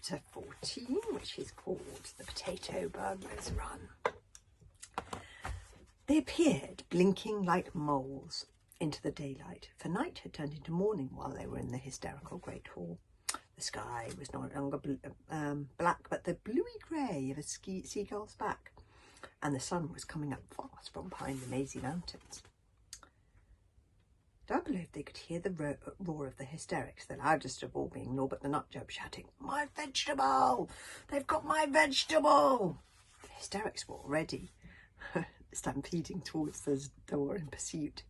chapter 14, which is called The Potato Burglar's Run. They appeared, blinking like moles, into the daylight, for night had turned into morning while they were in the hysterical great hall. The sky was no longer black, but the bluey grey of a seagull's back, and the sun was coming up fast from behind the mazy mountains. Down below they could hear the roar of the hysterics, the loudest of all being Norbert the Nutjob shouting, "My vegetable! They've got my vegetable!" The hysterics were already stampeding towards the door in pursuit.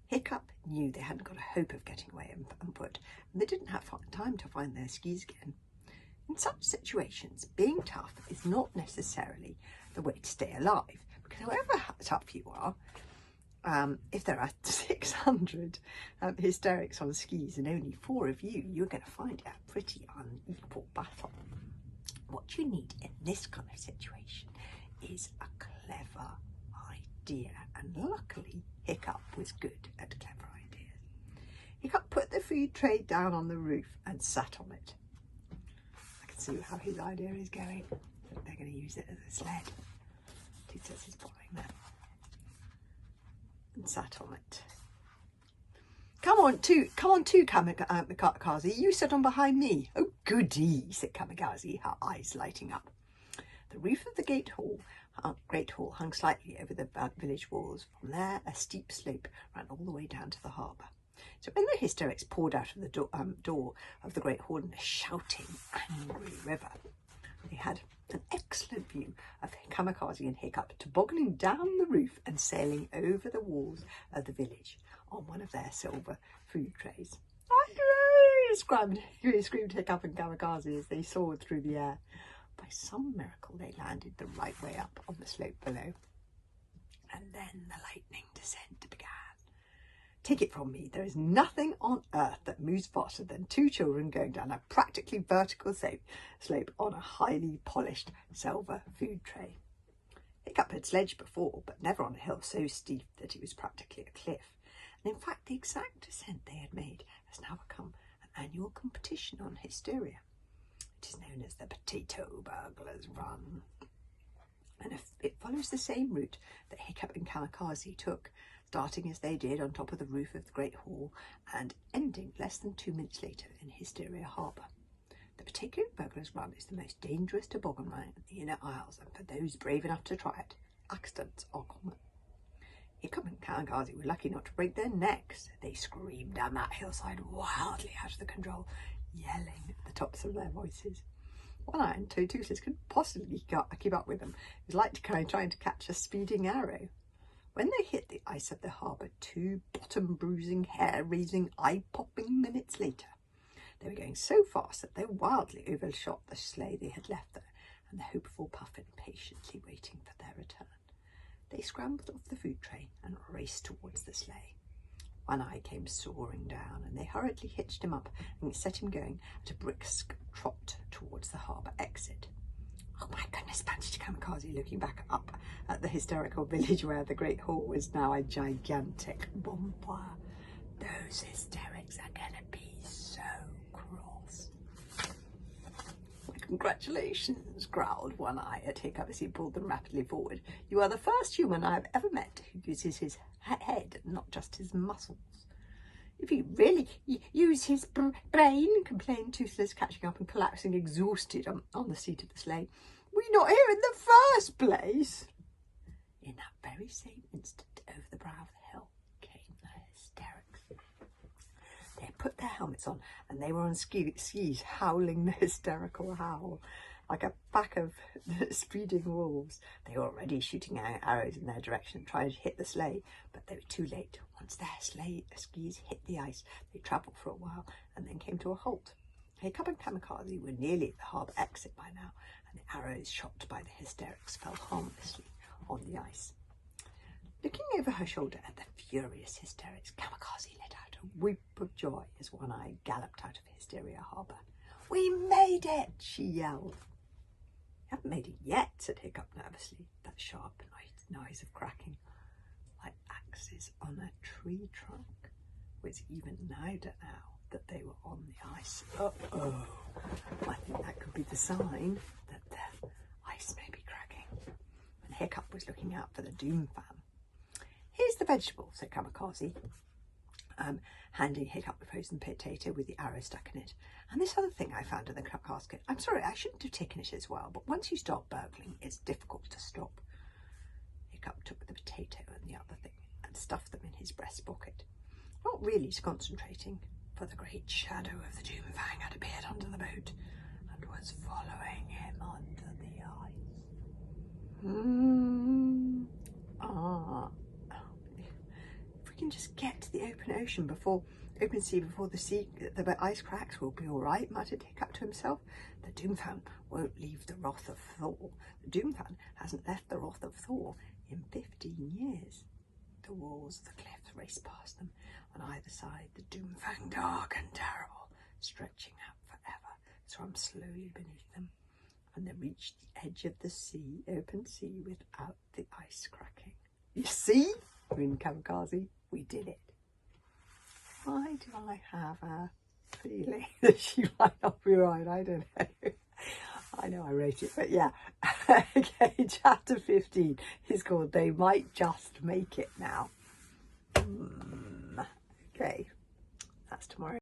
Hiccup knew they hadn't got a hope of getting away on foot, and they didn't have time to find their skis again. In such situations, being tough is not necessarily the way to stay alive, because however tough you are, if there are 600 hysterics on skis and only 4 of you, you're going to find it a pretty unequal battle. What you need in this kind of situation is a clever idea, and luckily Hiccup was good at clever ideas. Hiccup put the food tray down on the roof and sat on it. I can see how his idea is going. They're going to use it as a sled. He says he's following that. And sat on it. Come on, Kamikaze, you sit on behind me. Oh, goody, said Kamikaze, her eyes lighting up. The roof of the great hall hung slightly over the village walls. From there, a steep slope ran all the way down to the harbour. So when the hysterics poured out of the door of the great hall in a shouting, angry river, they had an excellent view of Kamikaze and Hiccup tobogganing down the roof and sailing over the walls of the village on one of their silver food trays. Screamed Hiccup and Kamikaze as they soared through the air. By some miracle they landed the right way up on the slope below. And then the lightning descent began. Take it from me, there is nothing on earth that moves faster than 2 children going down a practically vertical slope on a highly polished silver food tray. Hiccup had sledged before, but never on a hill so steep that it was practically a cliff. And in fact, the exact descent they had made has now become an annual competition on hysteria. It is known as the Potato Burglar's Run. And it follows the same route that Hiccup and Kamikaze took, starting as they did on top of the roof of the Great Hall and ending less than 2 minutes later in Hysteria Harbour. The Potato Burglar's Run is the most dangerous toboggan ride in the Inner Isles, and for those brave enough to try it, accidents are common. Hiccup and Kamikaze were lucky not to break their necks. They screamed down that hillside wildly out of the control, yelling at the tops of their voices. One Eye and Two Toothless couldn't possibly keep up with them. It was like trying to catch a speeding arrow. When they hit the ice of the harbour 2 bottom-bruising, hair-raising, eye-popping minutes later, they were going so fast that they wildly overshot the sleigh they had left there, and the hopeful Puffin patiently waiting for their return. They scrambled off the food tray and raced towards the sleigh. One Eye came soaring down, and they hurriedly hitched him up and set him going at a brisk trot towards the harbour exit. "Oh my goodness," panted Kamikaze, looking back up at the hysterical village where the Great Hall was now a gigantic bonfire. "Those hysterics are going to be so cross." "Congratulations," growled One Eye at Hiccup as he pulled them rapidly forward. "You are the first human I have ever met who uses his head, not just his muscles." "If he really use his brain," complained Toothless, catching up and collapsing exhausted on the seat of the sleigh. "We're not here in the first place." In that very same instant, over the brow of the hill came the hysterics. They had put their helmets on, and they were on skis, howling the hysterical howl like a pack of speeding wolves. They were already shooting arrows in their direction, trying to hit the sleigh, but they were too late. Once their skis hit the ice, they travelled for a while and then came to a halt. Hiccup and Kamikaze were nearly at the harbour exit by now, and the arrows shot by the hysterics fell harmlessly on the ice. Looking over her shoulder at the furious hysterics, Kamikaze let out a whoop of joy as One Eye galloped out of Hysteria Harbour. "We made it!" she yelled. "You haven't made it yet," said Hiccup nervously, that sharp noise of cracking, like axes on a tree trunk, was even louder now that they were on the ice. "Uh-oh, I think that could could be the sign that the ice may be cracking. And Hiccup was looking out for the Doom fan. Here's the vegetable, said Kamikaze, handing Hiccup the frozen potato with the arrow stuck in it. And this other thing I found in the casket. I'm sorry, I shouldn't have taken it as well, but once you start burgling, it's difficult to stop. Hiccup took the potato and the other thing and stuffed them in his breast pocket, not really concentrating, for the great shadow of the Doomfang had appeared under the boat and was following him under the ice. If we can just get to the open sea before the ice cracks, we'll be all right, muttered Hiccup to himself. The Doomfang won't leave the wrath of Thor. The Doomfang hasn't left the wrath of Thor in 15 years. The walls of the cliffs raced past them. On either side, the Doomfang, dark and terrible, stretching out forever, swam slowly beneath them, and they reached the edge of the sea, open sea, without the ice cracking. You see, grinned Kamikaze, we did it. Why do I have a feeling that she might not be right? I don't know. I know I wrote it, but yeah. Okay, chapter 15 is called They Might Just Make It Now. Okay, that's tomorrow.